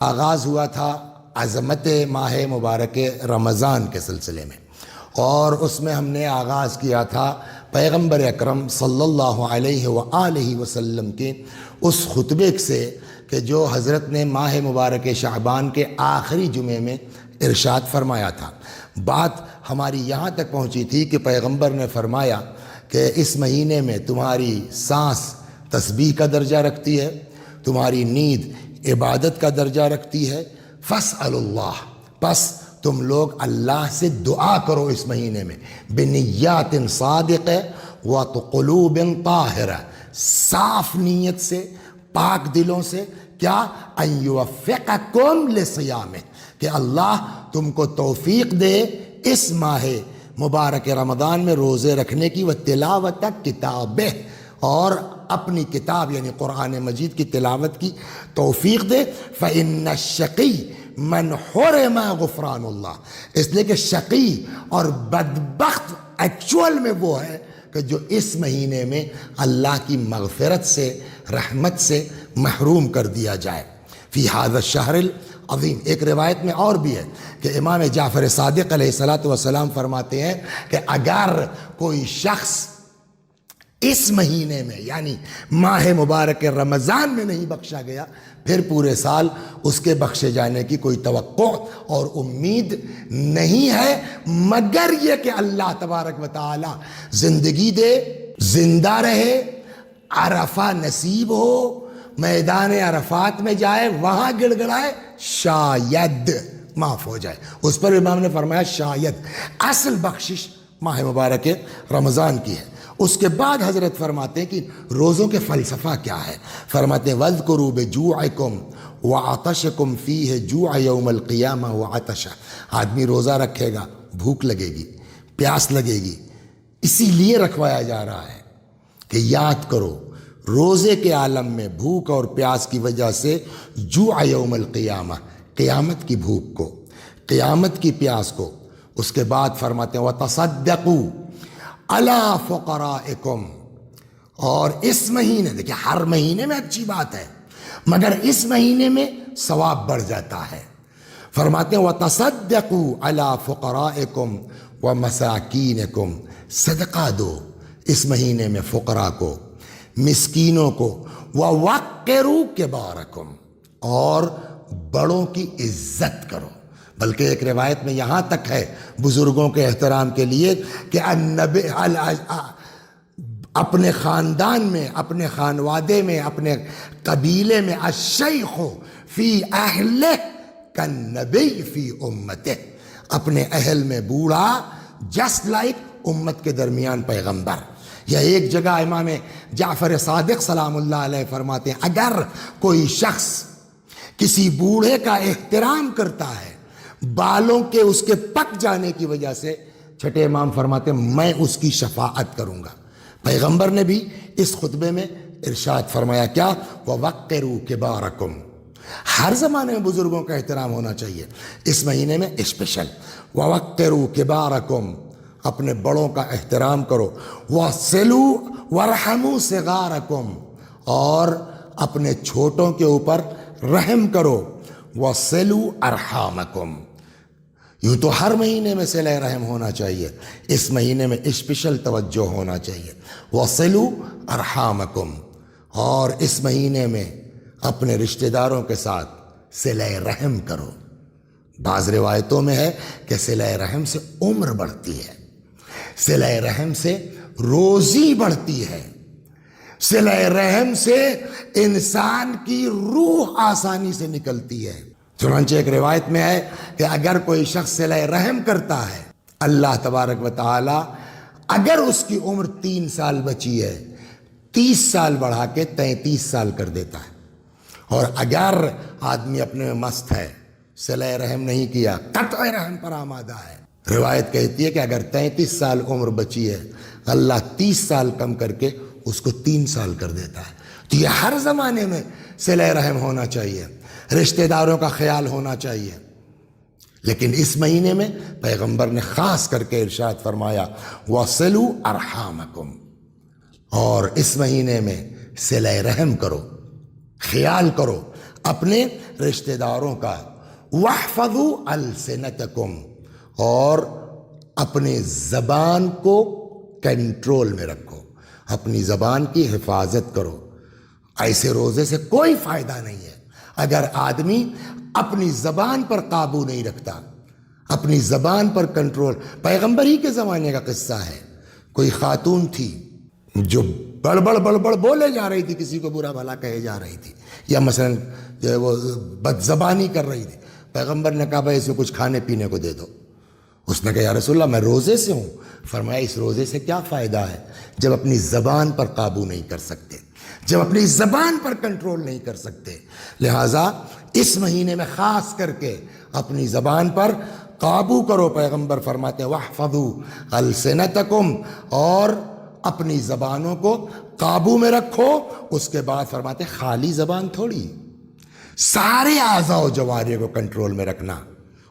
آغاز ہوا تھا عظمت ماہ مبارک رمضان کے سلسلے میں، اور اس میں ہم نے آغاز کیا تھا پیغمبر اکرم صلی اللہ علیہ وآلہ وسلم کے اس خطبے سے کہ جو حضرت نے ماہ مبارک شعبان کے آخری جمعے میں ارشاد فرمایا تھا۔ بات ہماری یہاں تک پہنچی تھی کہ پیغمبر نے فرمایا کہ اس مہینے میں تمہاری سانس تسبیح کا درجہ رکھتی ہے، تمہاری نیند عبادت کا درجہ رکھتی ہے، فاسألوا اللہ، پس تم لوگ اللہ سے دعا کرو اس مہینے میں، بنیات صادقہ وقلوب طاہرہ، صاف نیت سے، پاک دلوں سے، کیا ان یوفقکم لصیامہ، کہ اللہ تم کو توفیق دے اس ماہ مبارک رمضان میں روزے رکھنے کی، و تلاوت کتابہ، اور اپنی کتاب یعنی قرآن مجید کی تلاوت کی توفیق دے۔ فإن الشقی من حرم غفران اللہ، اس لیے کہ شقی اور بدبخت ایکچول میں وہ ہے کہ جو اس مہینے میں اللہ کی مغفرت سے، رحمت سے محروم کر دیا جائے۔ فی ھذا الشہر العظیم، ایک روایت میں اور بھی ہے کہ امام جعفر صادق علیہ السلام فرماتے ہیں کہ اگر کوئی شخص اس مہینے میں یعنی ماہ مبارک رمضان میں نہیں بخشا گیا، پھر پورے سال اس کے بخشے جانے کی کوئی توقع اور امید نہیں ہے، مگر یہ کہ اللہ تبارک و تعالی زندگی دے، زندہ رہے، عرفہ نصیب ہو، میدان عرفات میں جائے، وہاں گڑ گڑائے، شاید معاف ہو جائے۔ اس پر امام نے فرمایا شاید، اصل بخشش ماہ مبارک رمضان کی ہے۔ اس کے بعد حضرت فرماتے ہیں کہ روزوں کے فلسفہ کیا ہے، فرماتے ہیں وَاذْكُرُوا بِجُوعِكُمْ وَعَطَشِكُمْ فِيهِ جُوعَ يَوْمَ الْقِيَامَةِ وَعَطَشَ، آدمی روزہ رکھے گا، بھوک لگے گی، پیاس لگے گی، اسی لیے رکھوایا جا رہا ہے کہ یاد کرو روزے کے عالم میں بھوک اور پیاس کی وجہ سے جوع یوم القیامہ، قیامت کی بھوک کو، قیامت کی پیاس کو۔ اس کے بعد فرماتے ہیں وَتَصَدَّقُوا عَلَىٰ فُقَرَائِكُمْ، اور اس مہینے، دیکھیں ہر مہینے میں اچھی بات ہے مگر اس مہینے میں ثواب بڑھ جاتا ہے۔ فرماتے ہیں وَتَصَدَّقُوا عَلَىٰ فُقَرَائِكُمْ وَمَسَاكِينِكُمْ، صدقہ دو اس مہینے میں فقراء کو، مسکینوں کو، وَوَقِّرُوا كِبَارَكُمْ، اور بڑوں کی عزت کرو۔ بلکہ ایک روایت میں یہاں تک ہے بزرگوں کے احترام کے لیے کہ اپنے خاندان میں، اپنے خانوادے میں، اپنے قبیلے میں الشیخ فی اہلہ کالنبی فی امتہ، اپنے اہل میں بوڑھا جسٹ لائک امت کے درمیان پیغمبر۔ یا ایک جگہ امام جعفر صادق سلام اللہ علیہ فرماتے ہیں اگر کوئی شخص کسی بوڑھے کا احترام کرتا ہے بالوں کے اس کے پک جانے کی وجہ سے، چھٹے امام فرماتے ہیں میں اس کی شفاعت کروں گا۔ پیغمبر نے بھی اس خطبے میں ارشاد فرمایا کیا، وَوَقِّرُوا كِبَارَكُمْ، ہر زمانے میں بزرگوں کا احترام ہونا چاہیے، اس مہینے میں اسپیشل۔ وَوَقِّرُوا كِبَارَكُمْ، اپنے بڑوں کا احترام کرو، وَصِلُوا وَارْحَمُوا صِغَارَكُمْ، اور اپنے چھوٹوں کے اوپر رحم کرو، وَصِلُوا أَرْحَامَكُمْ۔ یوں تو ہر مہینے میں صلہ رحم ہونا چاہیے، اس مہینے میں اسپیشل توجہ ہونا چاہیے، وَصِلُوا أَرْحَامَكُمْ، اور اس مہینے میں اپنے رشتہ داروں کے ساتھ صلہ رحم کرو۔ بعض روایتوں میں ہے کہ صلہ رحم سے عمر بڑھتی ہے، صلہ رحم سے روزی بڑھتی ہے، صلہ رحم سے انسان کی روح آسانی سے نکلتی ہے۔ چنانچہ ایک روایت میں ہے کہ اگر کوئی شخص صلہ رحم کرتا ہے، اللہ تبارک و تعالی اگر اس کی عمر 3 سال بچی ہے 30 سال بڑھا کے 33 سال کر دیتا ہے، اور اگر آدمی اپنے میں مست ہے، صلہ رحم نہیں کیا، قطع رحم پر آمادہ ہے، روایت کہتی ہے کہ اگر 33 سال عمر بچی ہے اللہ 30 سال کم کر کے اس کو 3 سال کر دیتا ہے۔ تو یہ ہر زمانے میں صلہ رحم ہونا چاہیے، رشتہ داروں کا خیال ہونا چاہیے، لیکن اس مہینے میں پیغمبر نے خاص کر کے ارشاد فرمایا وَصِلُوا أَرْحَامَكُمْ، اور اس مہینے میں صلہ رحم کرو، خیال کرو، اپنے رشتہ داروں کا، واحفظوا السنتکم، اور اپنے زبان کو کنٹرول میں رکھو، اپنی زبان کی حفاظت کرو۔ ایسے روزے سے کوئی فائدہ نہیں ہے اگر آدمی اپنی زبان پر قابو نہیں رکھتا، اپنی زبان پر کنٹرول۔ پیغمبر ہی کے زمانے کا قصہ ہے، کوئی خاتون تھی جو بڑبڑ بولے جا رہی تھی، کسی کو برا بھلا کہے جا رہی تھی، یا مثلا جو ہے وہ بد زبانی کر رہی تھی۔ پیغمبر نے کہا بھائی اسے کچھ کھانے پینے کو دے دو۔ اس نے کہا یا رسول اللہ میں روزے سے ہوں۔ فرمایا اس روزے سے کیا فائدہ ہے جب اپنی زبان پر قابو نہیں کر سکتے، جب اپنی زبان پر کنٹرول نہیں کر سکتے۔ لہٰذا اس مہینے میں خاص کر کے اپنی زبان پر قابو کرو۔ پیغمبر فرماتے ہیں واحفظوا السنتکم، اور اپنی زبانوں کو قابو میں رکھو۔ اس کے بعد فرماتے ہیں خالی زبان تھوڑی، سارے اعضاء و جوارح کو کنٹرول میں رکھنا۔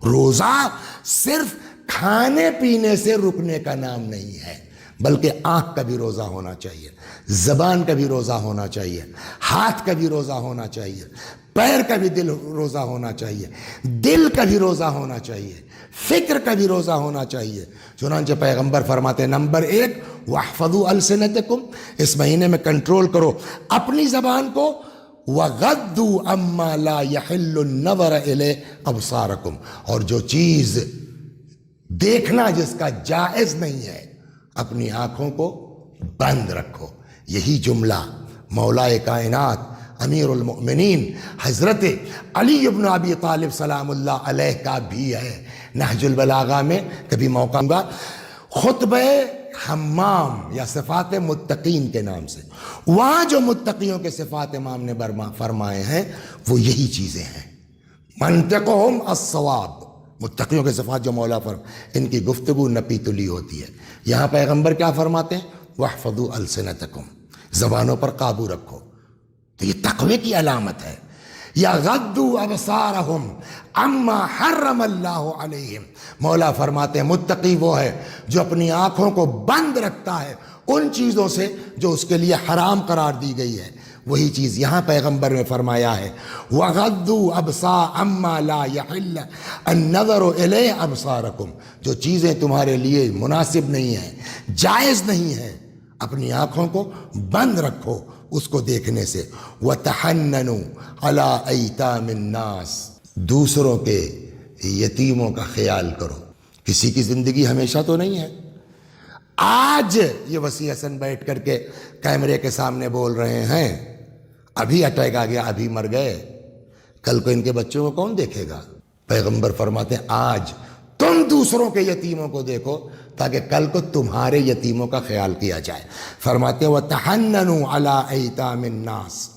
روزہ صرف کھانے پینے سے رکنے کا نام نہیں ہے، بلکہ آنکھ کا بھی روزہ ہونا چاہیے، زبان کا بھی روزہ ہونا چاہیے، ہاتھ کا بھی روزہ ہونا چاہیے، پیر کا بھی روزہ ہونا چاہیے، دل کا بھی روزہ ہونا چاہیے، فکر کا بھی روزہ ہونا چاہیے۔ چنانچہ پیغمبر فرماتے ہیں نمبر 1 واحفظوا السنتکم، اس مہینے میں کنٹرول کرو اپنی زبان کو، وغضوا عما لا يحل النظر الیہ ابصارکم، اور جو چیز دیکھنا جس کا جائز نہیں ہے اپنی آنکھوں کو بند رکھو۔ یہی جملہ مولا کائنات امیر المؤمنین حضرت علی ابن ابی طالب سلام اللہ علیہ کا بھی ہے۔ نہج البلاغہ میں کبھی موقع ہوگا خطبہ حمام یا صفات متقین کے نام سے، وہاں جو متقیوں کے صفات امام نے فرمائے ہیں وہ یہی چیزیں ہیں۔ منطقہم الصواب، متقیوں کے صفات جو مولا ان کی گفتگو نپی تلی ہوتی ہے۔ یہاں پیغمبر کیا فرماتے ہیں واحفظوا السنتکم، زبانوں پر قابو رکھو، تو یہ تقوی کی علامت ہے۔ یا غضوا ابصارہم عما حرم اللہ علیہم، مولا فرماتے ہیں متقی وہ ہے جو اپنی آنکھوں کو بند رکھتا ہے ان چیزوں سے جو اس کے لیے حرام قرار دی گئی ہے۔ وہی چیز یہاں پیغمبر نے فرمایا ہے وغضوا ابصار عما لا يحل النظر الیہ ابصارکم، جو چیزیں تمہارے لیے مناسب نہیں ہیں، جائز نہیں ہیں، اپنی آنکھوں کو بند رکھو اس کو دیکھنے سے۔ وَتَحَنَّنُوا عَلَىٰ أَيْتَامِ النَّاسِ، دوسروں کے یتیموں کا خیال کرو۔ کسی کی زندگی ہمیشہ تو نہیں ہے۔ آج یہ وسیع حسن بیٹھ کر کے کیمرے کے سامنے بول رہے ہیں، ابھی اٹیک آ گیا، ابھی مر گئے، کل کو ان کے بچوں کو کون دیکھے گا؟ پیغمبر فرماتے ہیں آج تم دوسروں کے یتیموں کو دیکھو تاکہ کل کو تمہارے یتیموں کا خیال کیا جائے۔ فرماتے ہیں وَتَحَنَّنُوا عَلَىٰ أَيْتَامِ النَّاسِ،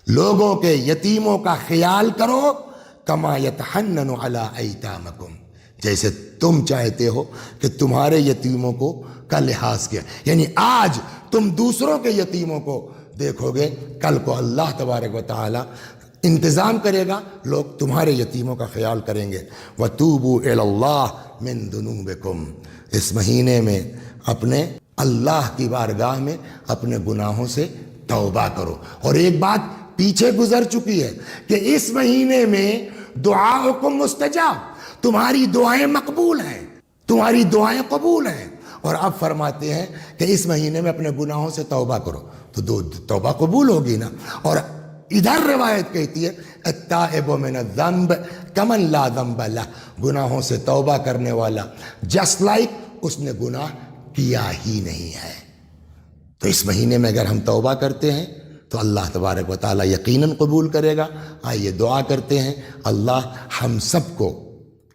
لوگوں کے یتیموں کا خیال کرو کما يَتَحَنَّنُ عَلَىٰ أَيْتَامِكُمْ، جیسے تم چاہتے ہو کہ تمہارے یتیموں کو کا لحاظ کیا۔ یعنی آج تم دوسروں کے یتیموں کو دیکھو گے، کل کو اللہ تبارک و تعالی انتظام کرے گا، لوگ تمہارے یتیموں کا خیال کریں گے۔ وَتُوبُوا إِلَى اللَّهِ مِن ذُنُوبِكُمْ، اس مہینے میں اپنے اللہ کی بارگاہ میں اپنے گناہوں سے توبہ کرو۔ اور ایک بات پیچھے گزر چکی ہے کہ اس مہینے میں دعاؤکم مستجاب، تمہاری دعائیں مقبول ہیں، تمہاری دعائیں قبول ہیں۔ اور اب فرماتے ہیں کہ اس مہینے میں اپنے گناہوں سے توبہ کرو، تو توبہ قبول ہوگی نا۔ اور ادھر روایت کہتی ہے التائب من الذنب کمن لا ذنب لہ، گناہوں سے توبہ کرنے والا جسٹ لائک اس نے گناہ کیا ہی نہیں ہے۔ تو اس مہینے میں اگر ہم توبہ کرتے ہیں تو اللہ تبارک و تعالی یقیناً قبول کرے گا۔ آئیے دعا کرتے ہیں اللہ ہم سب کو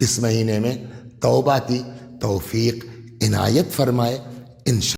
اس مہینے میں توبہ کی توفیق عنایت فرمائے انشاءاللہ۔